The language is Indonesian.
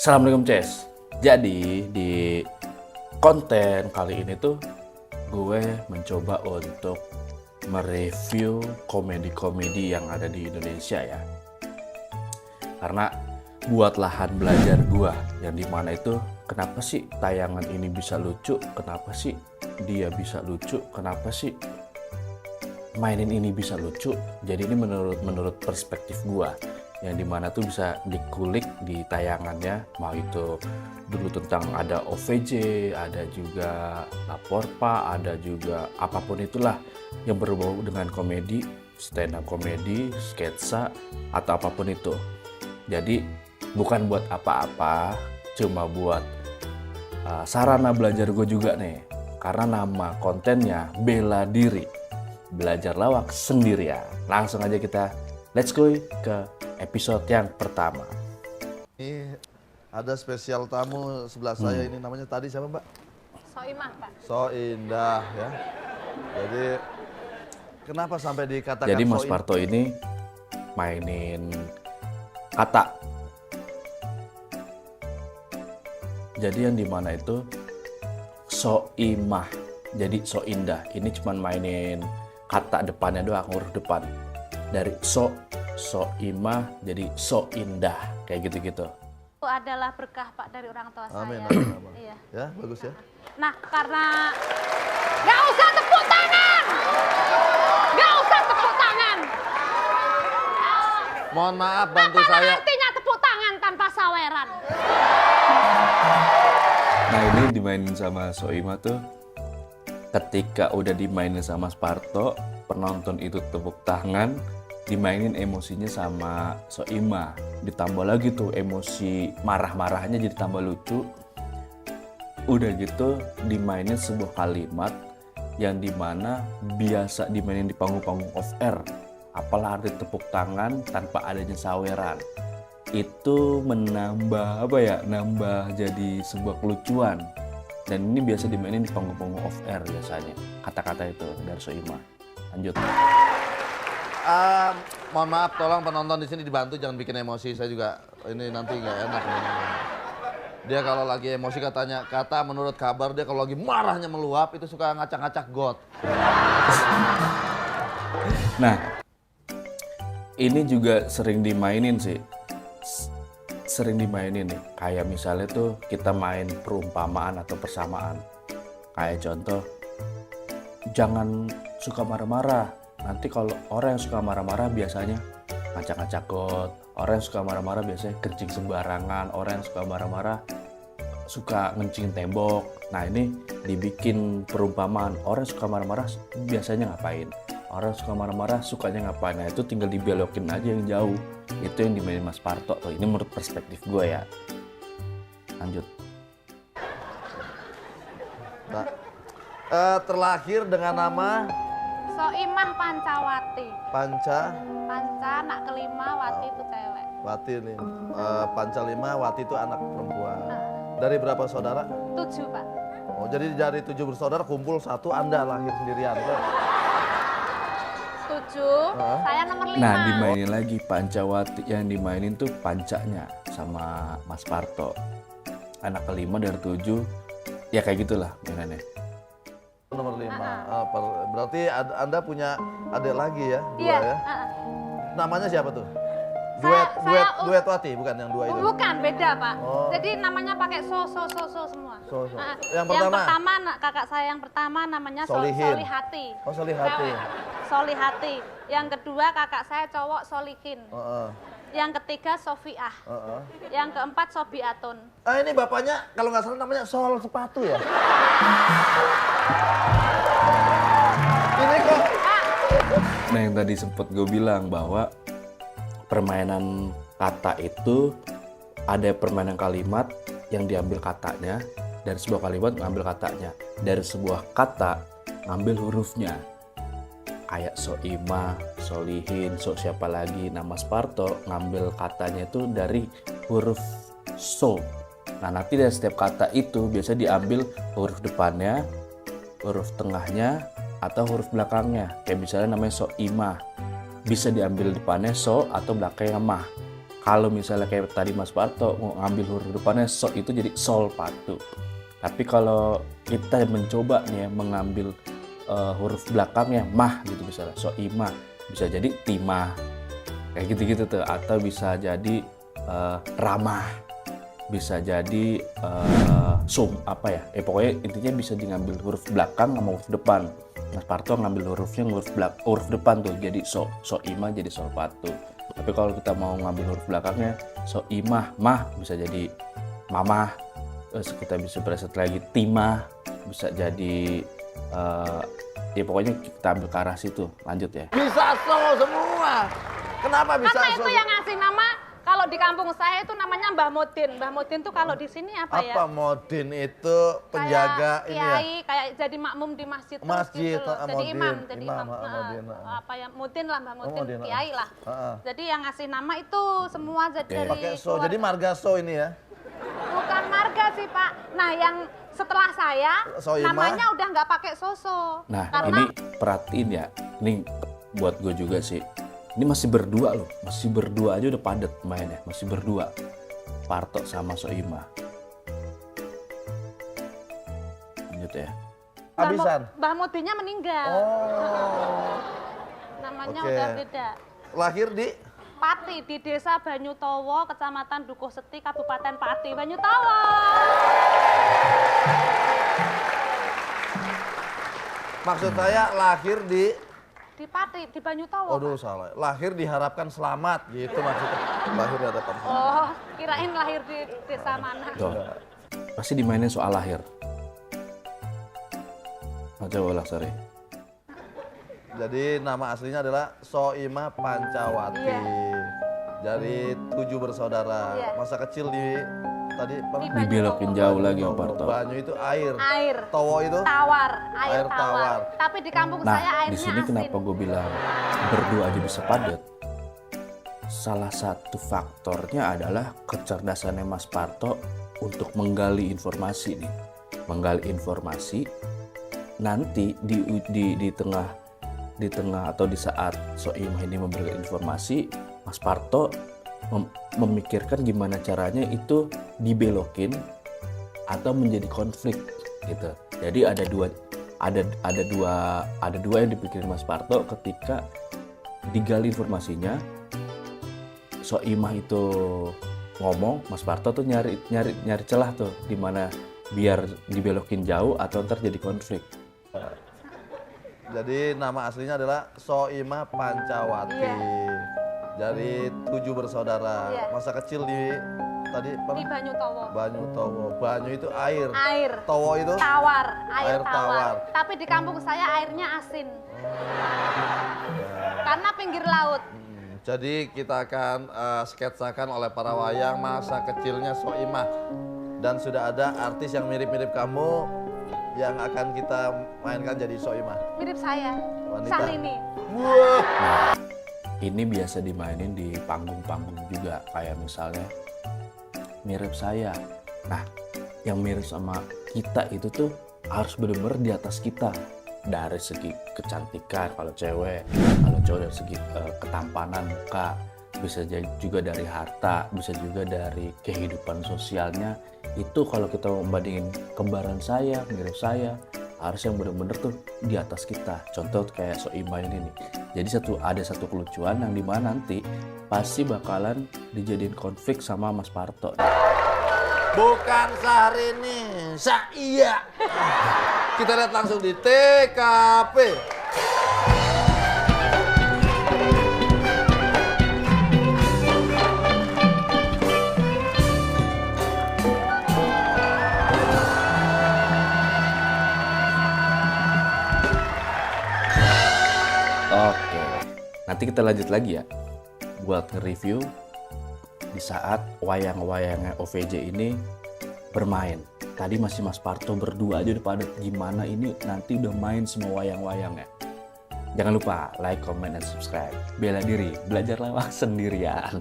Assalamualaikum Ces. Jadi di konten kali ini tuh gue mencoba untuk mereview komedi-komedi yang ada di Indonesia ya. Karena buat lahan belajar gue yang dimana itu kenapa sih tayangan ini bisa lucu, kenapa sih dia bisa lucu, kenapa sih mainin ini bisa lucu. Jadi ini menurut perspektif gue yang dimana tuh bisa dikulik di tayangannya, mau itu dulu tentang ada OVJ, ada juga lapor Pak, ada juga apapun itulah yang berbau dengan komedi, stand up komedi, sketsa atau apapun itu. Jadi bukan buat apa-apa, cuma buat sarana belajar gue juga nih, karena nama kontennya bela diri, belajar lawak sendirian. Langsung aja kita let's go ke episode yang pertama. Ini ada spesial tamu sebelah saya, ini namanya tadi siapa Mbak? Soimah Pak. Soindah ya. Jadi kenapa sampai dikatakan Jadi Mas Soindah? Parto ini mainin kata. Jadi yang dimana itu Soimah, jadi so indah. Ini cuman mainin kata depannya doang, huruf depan. Dari Soimah jadi so indah, kayak gitu-gitu. Itu adalah berkah Pak dari orang tua Amin, saya. amin, amin. Iya. Ya, bagus ya. Nah, karena nggak usah tepuk tangan, nggak usah tepuk tangan. Mohon maaf, bantu Apa saya. artinya tepuk tangan tanpa saweran? Nah ini dimainin sama Soimah tuh, ketika udah dimainin sama Sparto, penonton itu tepuk tangan, dimainin emosinya sama Soimah. Ditambah lagi tuh emosi marah-marahnya jadi tambah lucu. Udah gitu dimainin sebuah kalimat yang dimana biasa dimainin di panggung-panggung off air. Apalah arti tepuk tangan tanpa adanya saweran. Itu menambah nambah jadi sebuah kelucuan. Dan ini biasa dimainin di panggung-panggung off air biasanya. Kata-kata itu dari Soimah. Lanjut. Mohon maaf, tolong penonton di sini dibantu, jangan bikin emosi. Saya juga ini nanti nggak enak. Dia kalau lagi emosi kata menurut kabar dia kalau lagi marahnya meluap itu suka ngacak-ngacak got. Nah, ini juga sering dimainin sih. Sering dimainin nih. Kayak misalnya tuh kita main perumpamaan atau persamaan. Kayak contoh, jangan suka marah-marah. Nanti kalau orang yang suka marah-marah biasanya ngacak-ngacak got. Orang yang suka marah-marah biasanya kencing sembarangan. Orang yang suka marah-marah suka ngencing tembok. Nah ini dibikin perumpamaan. Orang yang suka marah-marah biasanya ngapain? Orang yang suka marah-marah sukanya ngapain? Nah itu tinggal dibelokin aja yang jauh. Itu yang dimainin Mas Parto tuh. Ini menurut perspektif gue ya. Lanjut. Nah, terlahir dengan nama Soimah Pancawati. Panca Panca anak kelima, Wati itu cewek. Wati nih. Panca 5, Wati itu anak perempuan. Dari berapa saudara? 7 Pak. Oh, jadi dari 7 bersaudara kumpul satu, Anda lahir sendirian. 7, saya nomor 5. Nah dimainin lagi Pancawati, yang dimainin tuh pancanya sama Mas Parto. Anak kelima dari 7, ya kayak gitulah mainannya. Nomor 5. Berarti Anda punya adik lagi ya? Dua Iya. ya? Namanya siapa tuh? Saya- Duet Wati, bukan yang dua itu? Bukan, beda Pak. Oh. Jadi namanya pakai so semua. So. Ah, Yang pertama? kakak saya yang pertama namanya Solihin. Solihati. Oh, Solihati. Cewek. Solihati. Yang kedua kakak saya cowok Solikin. Heeh. Yang ketiga Sofiah. Heeh. Yang keempat Sobiatun. Ini bapaknya kalau nggak salah namanya Sol Sepatu ya? Ini kok Nah yang tadi sempet gue bilang bahwa permainan kata itu ada permainan kalimat yang diambil katanya, dari sebuah kalimat ngambil katanya, dari sebuah kata ngambil hurufnya. Kayak Soimah, Solihin, siapa lagi, nama Sparto ngambil katanya itu dari huruf so. Nah nanti dari setiap kata itu biasa diambil huruf depannya, huruf tengahnya, atau huruf belakangnya. Kayak misalnya namanya Soimah, bisa diambil depannya so atau belakangnya mah. Kalau misalnya kayak tadi Mas Parto mau ngambil huruf depannya so itu jadi sol patu. Tapi kalau kita mencoba nih ya mengambil huruf belakangnya mah gitu misalnya so ima bisa jadi timah kayak gitu-gitu tuh, atau bisa jadi ramah, bisa jadi apa ya, pokoknya intinya bisa diambil huruf belakang sama huruf depan. Mas Parto ngambil hurufnya huruf depan tuh jadi so ima jadi sol patu. Tapi kalau kita mau ngambil huruf belakangnya so imah mah bisa jadi mamah, terus kita bisa preset lagi timah bisa jadi ya pokoknya kita ambil ke arah situ. Lanjut ya. Bisa so semua. Kenapa bisa Karena so? itu yang ngasih nama, kalau di kampung saya itu namanya Mbah Mudin. Mbah Mudin tuh kalau di sini apa ya? Apa Modin itu penjaga kayak ini ya? kiai, kayak jadi makmum di masjid, terus Masjid, gitu loh. Jadi Modin, imam, jadi imam, imam. Modin, Apa ya, Mudin lah, Mbah Mudin, Modin, kiai lah. Heeh. Jadi yang ngasih nama itu semua jadi dari Pakai so, keluarga. jadi marga so ini ya? Bukan marga sih Pak. Nah yang setelah saya Soimah. namanya udah nggak pakai soso. Nah Karena ini perhatiin ya, ini buat gue juga sih. Ini masih berdua loh, masih berdua aja udah padet mainnya, masih berdua. Parto sama Soima. Lanjut ya. Habisan? Mbah Mudinnya meninggal. Oh. Namanya Oke. udah beda. Lahir di? Pati di Desa Banyutowo, Kecamatan Dukuh Seti, Kabupaten Pati, Banyutowo. Maksud saya lahir di? Di Pati, di Banyutowo. Aduh salah. Lahir diharapkan selamat gitu maksudnya. Lahir diharapkan selamat. Oh, kirain lahir di desa mana? Tuh. Pasti dimainin soal lahir. Coba ulang, sorry. Jadi nama aslinya adalah Soimah Pancawati. Iya. Dari 7 bersaudara. Iya. Masa kecil di tadi apa? Di Dibelokin jauh lagi Om Parto. Banyu itu air. Air. Towo itu? Tawar, air Air tawar. tawar. Tapi di kampung saya Nah, airnya di sini asin. kenapa gue bilang berdua aja bisa padat? Salah satu faktornya adalah kecerdasannya Mas Parto untuk menggali informasi nih. Menggali informasi nanti di tengah atau di saat Soimah ini memberikan informasi, Mas Parto memikirkan gimana caranya itu dibelokin atau menjadi konflik gitu. Jadi ada dua yang dipikirin Mas Parto ketika digali informasinya. Soimah itu ngomong, Mas Parto tuh nyari celah tuh di mana biar dibelokin jauh atau ntar jadi konflik. Jadi nama aslinya adalah Soimah Pancawati. Iya. Dari 7 bersaudara. Iya. Masa kecil di tadi apa? Di Banyutowo. Banyu Towo. Banyu itu air. Air. Towo itu? Tawar, air Air tawar. Tapi di kampung saya airnya asin. Karena pinggir laut. Jadi kita akan sketsakan oleh para wayang masa kecilnya Soimah. Dan sudah ada artis yang mirip-mirip kamu yang akan kita mainkan jadi Soimah. Mirip saya. Wanita. Syahrini. Wah. Ini biasa dimainin di panggung-panggung juga, kayak misalnya mirip saya. Nah, yang mirip sama kita itu tuh harus benar-benar di atas kita. Dari segi kecantikan kalau cewek, kalau cowok dari segi ketampanan muka, bisa juga dari harta, bisa juga dari kehidupan sosialnya. Itu kalau kita membandingin kembaran saya, mirip saya, harus yang benar-benar tuh di atas kita. Contoh kayak Soimah ini nih. Jadi ada satu kelucuan yang dimana nanti pasti bakalan dijadiin konflik sama Mas Parto. Bukan Syahrini, Iya. Kita lihat langsung di TKP. Oke, nanti kita lanjut lagi ya buat nge-review di saat wayang-wayangnya OVJ ini bermain. Tadi masih Mas Parto berdua aja udah pada gimana ini nanti udah main semua wayang-wayangnya. Jangan lupa like, comment, dan subscribe. Bela diri, belajar lewat sendirian.